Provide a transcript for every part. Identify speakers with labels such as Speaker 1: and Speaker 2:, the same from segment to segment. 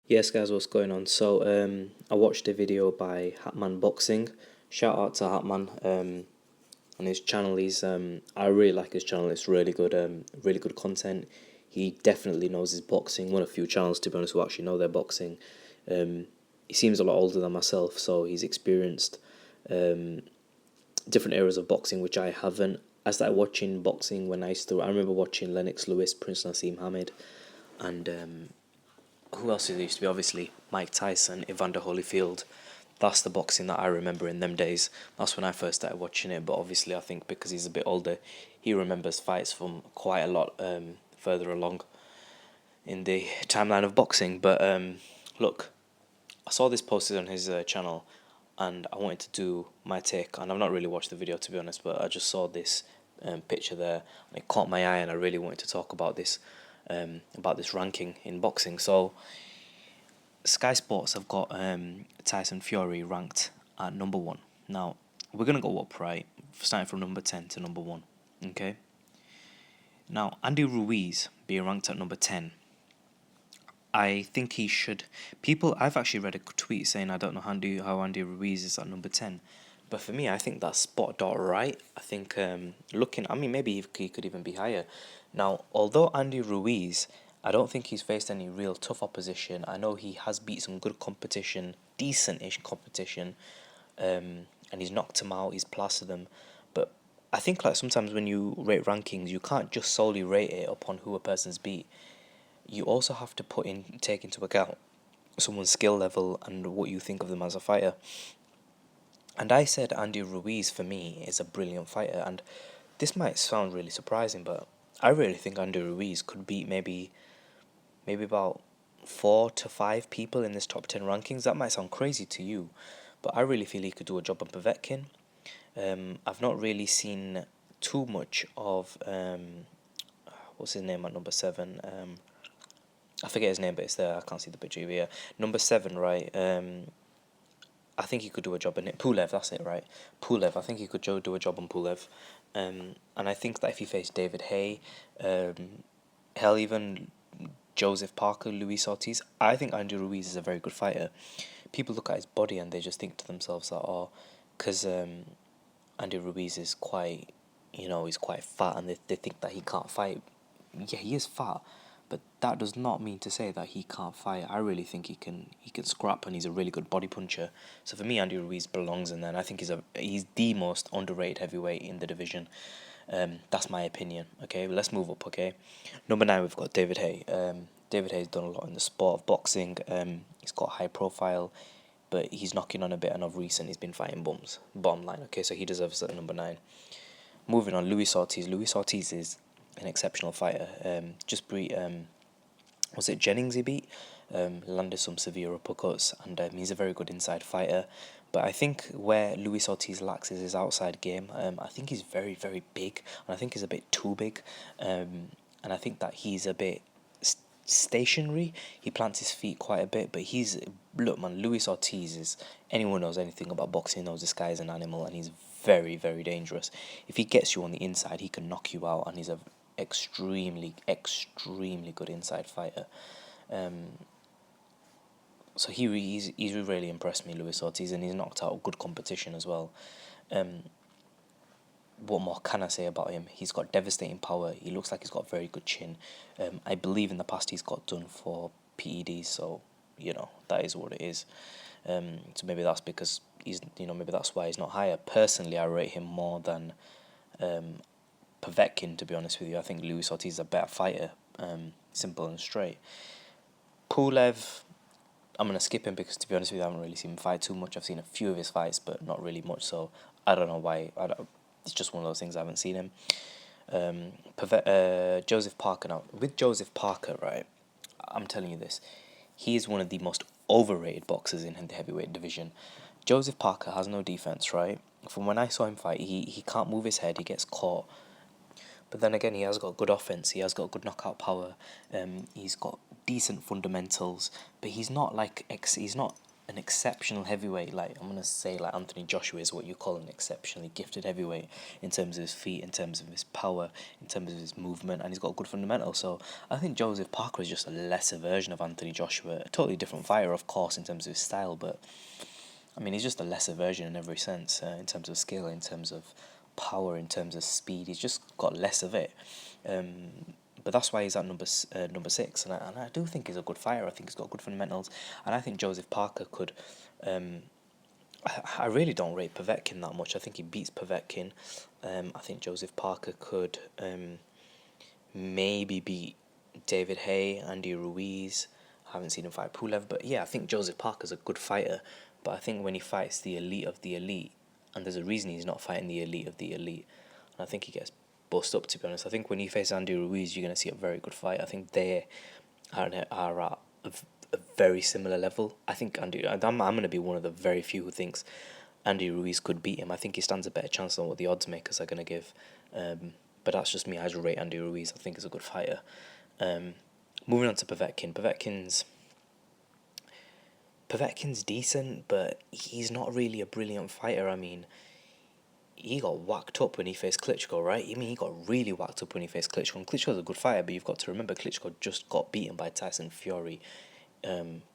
Speaker 1: Yes, guys, what's going on? So, I watched a video by Hatman Boxing. Shout out to Hatman. On his channel, I really like his channel. It's really good content. He definitely knows his boxing. One of the few channels, to be honest, who actually know their boxing. He seems a lot older than myself, so he's experienced different eras of boxing, which I haven't. I started watching boxing when I remember watching Lennox Lewis, Prince Nassim Hamed, and who else there used to be? Obviously, Mike Tyson, Evander Holyfield. That's the boxing that I remember in them days. That's when I first started watching it. But obviously, I think because he's a bit older, he remembers fights from quite a lot further along in the timeline of boxing. But look, I saw this posted on his channel, and I wanted to do my take. And I've not really watched the video, to be honest, but I just saw this picture there, and it caught my eye, and I really wanted to talk about this ranking in boxing. So Sky Sports have got Tyson Fury ranked at number one. Now, we're going to go up, right? Starting from number 10 to number one. Okay? Now, Andy Ruiz being ranked at number 10. I think he should. I've actually read a tweet saying I don't know how Andy Ruiz is at number 10. But for me, I think that's spot dot right. I think maybe he could even be higher. Now, although Andy Ruiz, I don't think he's faced any real tough opposition. I know he has beat some good competition, decent-ish competition, and he's knocked them out, he's plastered them. But I think like sometimes when you rate rankings, you can't just solely rate it upon who a person's beat. You also have to take into account someone's skill level and what you think of them as a fighter. And I said Andy Ruiz for me is a brilliant fighter, and this might sound really surprising, but I really think Andy Ruiz could beat maybe about 4 to 5 people in this top 10 rankings. That might sound crazy to you, but I really feel he could do a job on Povetkin. I've not really seen too much of what's his name at number 7. I forget his name, but it's there. I can't see the picture here. Number 7, right? I think he could do a job in it. Pulev, that's it, right? Pulev, I think he could do a job on Pulev. And I think that if he faced David Hay, hell, even Joseph Parker, Luis Ortiz, I think Andy Ruiz is a very good fighter. People look at his body and they just think to themselves that, oh, because Andy Ruiz is quite, he's quite fat, and they think that he can't fight. Yeah, he is fat, but that does not mean to say that he can't fight. I really think he can scrap, and he's a really good body puncher. So for me, Andy Ruiz belongs in there, and I think he's the most underrated heavyweight in the division. That's my opinion. Okay, let's move up. Okay, number 9 we've got David Hay. David Hay's done a lot in the sport of boxing. He's got a high profile, but he's knocking on a bit, and of recent he's been fighting bums. Bottom line. Okay, so he deserves that number 9. Moving on, Luis Ortiz. Luis Ortiz is an exceptional fighter. Just beat was it Jennings he beat? Landed some severe uppercuts, and he's a very good inside fighter. But I think where Luis Ortiz lacks is his outside game. I think he's very, very big, and I think he's a bit too big. And I think that he's a bit stationary. He plants his feet quite a bit, but look, man. Luis Ortiz is, anyone knows anything about boxing knows this guy is an animal, and he's very, very dangerous. If he gets you on the inside, he can knock you out, and he's a extremely, extremely good inside fighter. So he's really impressed me, Luis Ortiz, and he's knocked out good competition as well. What more can I say about him? He's got devastating power. He looks like he's got a very good chin. I believe in the past he's got done for PEDs, so that is what it is. So maybe that's because maybe that's why he's not higher. Personally, I rate him more than Povetkin, to be honest with you. I think Luis Ortiz is a better fighter, simple and straight. Pulev, I'm going to skip him because, to be honest with you, I haven't really seen him fight too much. I've seen a few of his fights, but not really much, so I don't know why. It's just one of those things, I haven't seen him. Joseph Parker now. With Joseph Parker, right, I'm telling you this, he is one of the most overrated boxers in the heavyweight division. Joseph Parker has no defense, right? From when I saw him fight, he can't move his head, he gets caught. But then again, he has got good offense. He has got good knockout power. He's got decent fundamentals, but he's not an exceptional heavyweight, like I'm gonna say like Anthony Joshua is what you call an exceptionally gifted heavyweight in terms of his feet, in terms of his power, in terms of his movement, and he's got good fundamentals. So I think Joseph Parker is just a lesser version of Anthony Joshua, a totally different fighter, of course, in terms of his style, but I mean he's just a lesser version in every sense, in terms of skill, in terms of power, in terms of speed. He's just got less of it. But that's why he's at number 6, and I do think he's a good fighter. I think he's got good fundamentals, and I think Joseph Parker could. I really don't rate Povetkin that much. I think he beats Povetkin. I think Joseph Parker could maybe beat David Haye, Andy Ruiz. I haven't seen him fight Pulev, but yeah, I think Joseph Parker's a good fighter. But I think when he fights the elite of the elite, and there's a reason he's not fighting the elite of the elite, and I think he gets bust up, to be honest. I think when he faces Andy Ruiz, you're going to see a very good fight. I think they are at a very similar level. I think I'm going to be one of the very few who thinks Andy Ruiz could beat him. I think he stands a better chance than what the odds makers are going to give. But that's just me. I just rate Andy Ruiz. I think he's a good fighter. Moving on to Povetkin. Povetkin's decent, but he's not really a brilliant fighter. I mean, he got whacked up when he faced Klitschko, right? I mean, he got really whacked up when he faced Klitschko. And Klitschko's a good fighter, but you've got to remember Klitschko just got beaten by Tyson Fury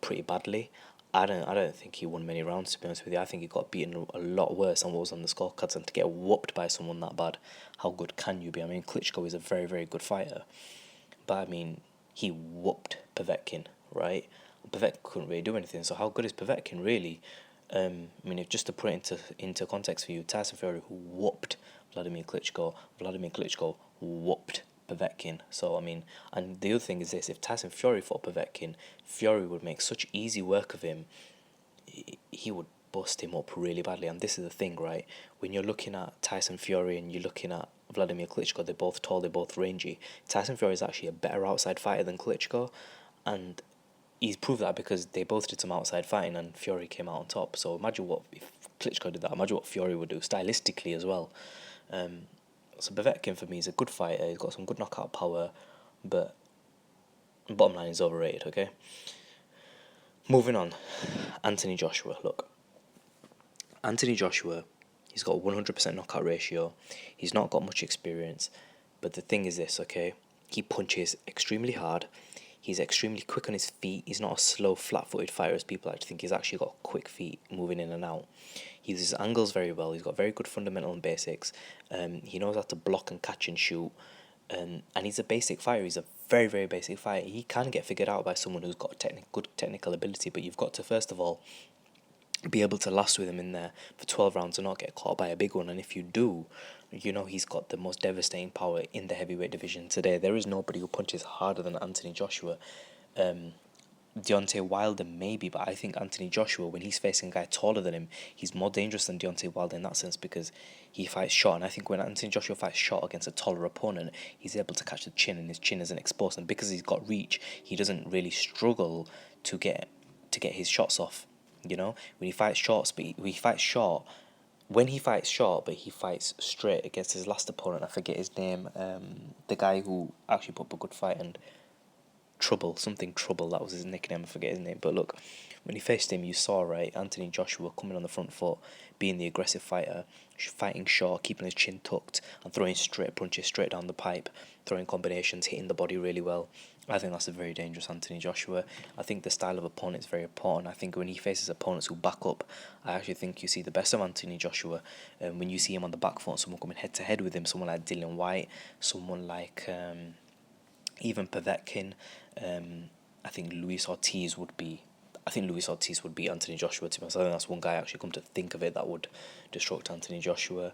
Speaker 1: pretty badly. I don't think he won many rounds, to be honest with you. I think he got beaten a lot worse than what was on the scorecards, and to get whooped by someone that bad, how good can you be? I mean, Klitschko is a very, very good fighter, but I mean, he whooped Povetkin, right? Povetkin couldn't really do anything, so how good is Povetkin really? I mean, if just to put it into context for you, Tyson Fury whooped Vladimir Klitschko whooped Povetkin. So I mean, and the other thing is this: if Tyson Fury fought Povetkin, Fury would make such easy work of him. He would bust him up really badly. And this is the thing, right? When you're looking at Tyson Fury and you're looking at Vladimir Klitschko, they're both tall, they're both rangy. Tyson Fury is actually a better outside fighter than Klitschko, and he's proved that because they both did some outside fighting and Fury came out on top. So imagine what if Klitschko did that. Imagine what Fury would do stylistically as well. So Povetkin for me is a good fighter. He's got some good knockout power, but bottom line is overrated. Okay. Moving on, Anthony Joshua. Look, Anthony Joshua, he's got 100% knockout ratio. He's not got much experience, but the thing is this. Okay, he punches extremely hard. He's extremely quick on his feet. He's not a slow, flat-footed fighter as people like to think. He's actually got quick feet moving in and out. He uses angles very well. He's got very good fundamental and basics. He knows how to block and catch and shoot. And he's a basic fighter. He's a very, very basic fighter. He can get figured out by someone who's got good technical ability, but you've got to, first of all, be able to last with him in there for 12 rounds and not get caught by a big one. And if you do, you know he's got the most devastating power in the heavyweight division today. There is nobody who punches harder than Anthony Joshua. Deontay Wilder maybe, but I think Anthony Joshua, when he's facing a guy taller than him, he's more dangerous than Deontay Wilder in that sense because he fights short. And I think when Anthony Joshua fights short against a taller opponent, he's able to catch the chin and his chin isn't exposed. And because he's got reach, he doesn't really struggle to get his shots off. You know, when he fights short, but he fights short. When he fights short, but he fights straight against his last opponent. I forget his name. The guy who actually put up a good fight and Trouble, that was his nickname, I forget his name. But look, when he faced him, you saw, right, Anthony Joshua coming on the front foot, being the aggressive fighter, fighting short, keeping his chin tucked, and throwing straight punches straight down the pipe, throwing combinations, hitting the body really well. I think that's a very dangerous Anthony Joshua. I think the style of opponent is very important. I think when he faces opponents who back up, I actually think you see the best of Anthony Joshua. When you see him on the back foot, someone coming head to head with him, someone like Dillian Whyte, someone like even Povetkin. I think Luis Ortiz would beat Anthony Joshua, to be honest. I think that's one guy, actually, come to think of it, that would destruct Anthony Joshua.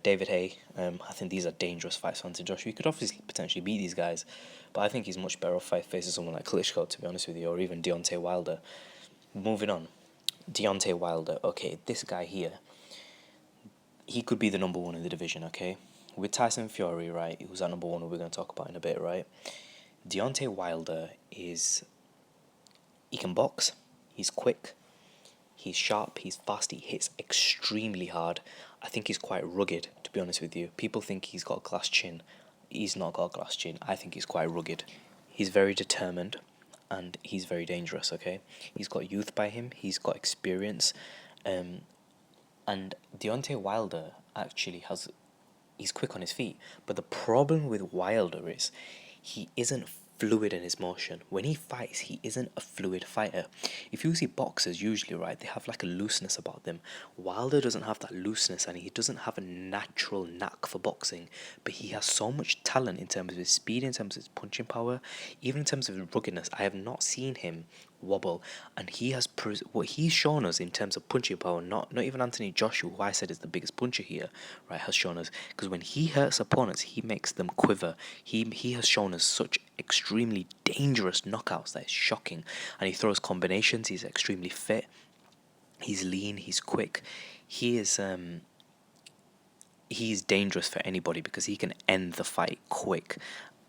Speaker 1: David Haye, I think these are dangerous fights for Anthony Joshua. He could obviously potentially beat these guys, but I think he's much better off facing someone like Klitschko, to be honest with you, or even Deontay Wilder. Moving on, Deontay Wilder. Okay, this guy here, he could be the number one in the division, okay? With Tyson Fury, right, who's at number one, who we're going to talk about in a bit, right? Deontay Wilder he can box, he's quick, he's sharp, he's fast, he hits extremely hard. I think he's quite rugged, to be honest with you. People think he's got a glass chin. He's not got a glass chin. I think he's quite rugged. He's very determined. and he's very dangerous. Okay, he's got youth by him. He's got experience, and Deontay Wilder actually has. He's quick on his feet, but the problem with Wilder is he isn't fluid in his motion. When he fights, he isn't a fluid fighter. If you see boxers, usually, right, they have like a looseness about them. Wilder doesn't have that looseness, and he doesn't have a natural knack for boxing, but he has so much talent in terms of his speed, in terms of his punching power, even in terms of his ruggedness. I have not seen him wobble, and he has what he's shown us in terms of punching power. Not even Anthony Joshua, who I said is the biggest puncher here, right, has shown us, because when he hurts opponents, he makes them quiver. He has shown us such extremely dangerous knockouts that is shocking, and he throws combinations. He's extremely fit. He's lean. He's quick. He is he's dangerous for anybody because he can end the fight quick,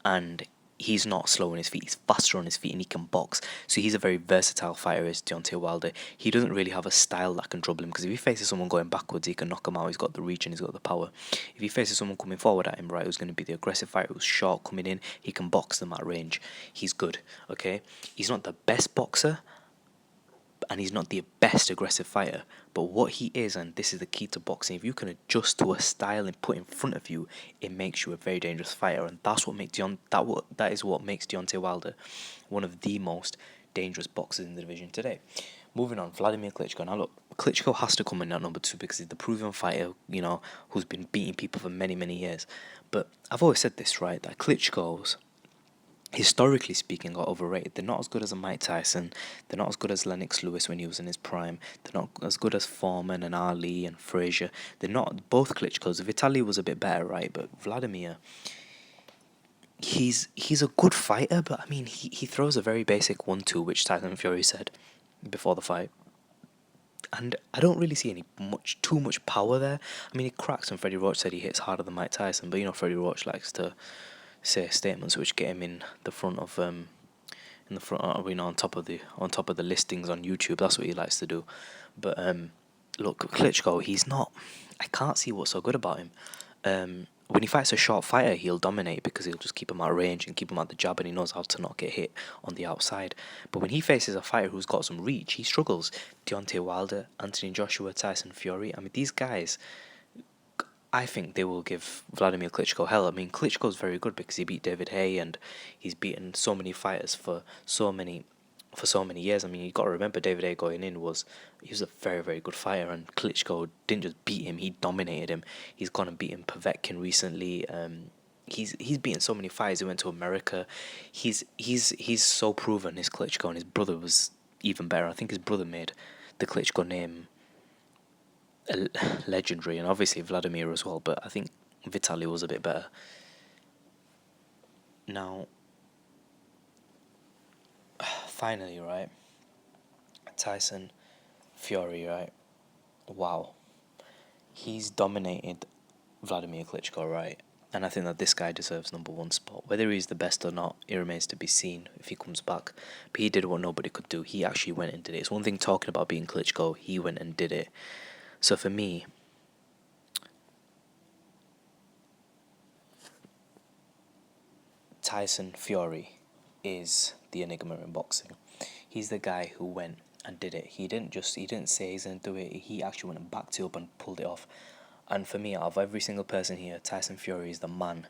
Speaker 1: and he's not slow on his feet. He's faster on his feet, and he can box. So he's a very versatile fighter, is Deontay Wilder. He doesn't really have a style that can trouble him, because if he faces someone going backwards, he can knock him out. He's got the reach and he's got the power. If he faces someone coming forward at him, right, who's going to be the aggressive fighter, who's short coming in, he can box them at range. He's good. Okay, he's not the best boxer, and he's not the best aggressive fighter, but what he is, and this is the key to boxing, if you can adjust to a style and put in front of you, it makes you a very dangerous fighter, and that's what makes that is what makes Deontay Wilder one of the most dangerous boxers in the division today. Moving on, Vladimir Klitschko. Now look, Klitschko has to come in at number 2 because he's the proven fighter, who's been beating people for many, many years. But I've always said this, right, that Klitschko's, historically speaking, got overrated. They're not as good as a Mike Tyson. They're not as good as Lennox Lewis when he was in his prime. They're not as good as Foreman and Ali and Frazier. They're not both Klitschko's. Vitaly was a bit better, right? But Vladimir, he's a good fighter, but I mean, he throws a very basic 1-2, which Tyson Fury said before the fight. And I don't really see too much power there. I mean, he cracks, and Freddie Roach said he hits harder than Mike Tyson, but Freddie Roach likes to say statements which get him in the front of on top of the listings on YouTube. That's what he likes to do. But look, Klitschko, he's not. I can't see what's so good about him. When he fights a short fighter, he'll dominate because he'll just keep him at range and keep him at the jab, and he knows how to not get hit on the outside. But when he faces a fighter who's got some reach, he struggles. Deontay Wilder, Anthony Joshua, Tyson Fury. I mean, these guys, I think they will give Vladimir Klitschko hell. I mean, Klitschko's very good because he beat David Haye, and he's beaten so many fighters for so many years. I mean, you got to remember, David Haye going in was a very, very good fighter, and Klitschko didn't just beat him; he dominated him. He's gone and beaten Povetkin recently. He's beaten so many fighters. He went to America. He's so proven. His Klitschko, and his brother was even better. I think his brother made the Klitschko name legendary, and obviously Vladimir as well, but I think Vitaly was a bit better. Now, finally, right, Tyson Fury, right, wow, he's dominated Vladimir Klitschko, right, and I think that this guy deserves number 1 spot. Whether he's the best or not, it remains to be seen if he comes back, but he did what nobody could do. He actually went and did it. It's one thing talking about being Klitschko, he went and did it. So for me, Tyson Fury is the enigma in boxing. He's the guy who went and did it. He didn't say he's going to do it. He actually went and backed it up and pulled it off. And for me, out of every single person here, Tyson Fury is the man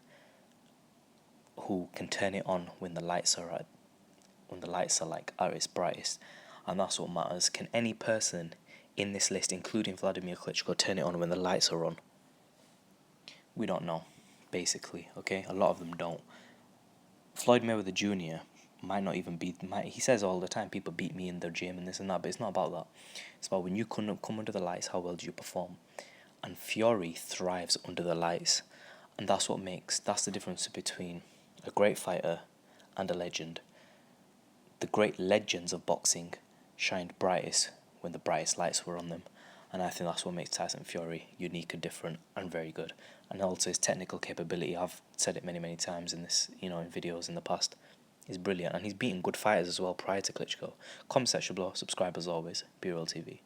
Speaker 1: who can turn it on when the lights are like at its brightest. And that's what matters. Can any person in this list, including Vladimir Klitschko, turn it on when the lights are on? We don't know, basically, okay? A lot of them don't. Floyd Mayweather Jr. might not even he says all the time, people beat me in their gym and this and that, but it's not about that. It's about when you come under the lights, how well do you perform? And Fury thrives under the lights, and that's the difference between a great fighter and a legend. The great legends of boxing shined brightest when the brightest lights were on them, and I think that's what makes Tyson Fury unique and different and very good. And also his technical capability, I've said it many, many times in this, in videos in the past, is brilliant, and he's beaten good fighters as well prior to Klitschko. Comment section below, subscribe as always, BeReal TV.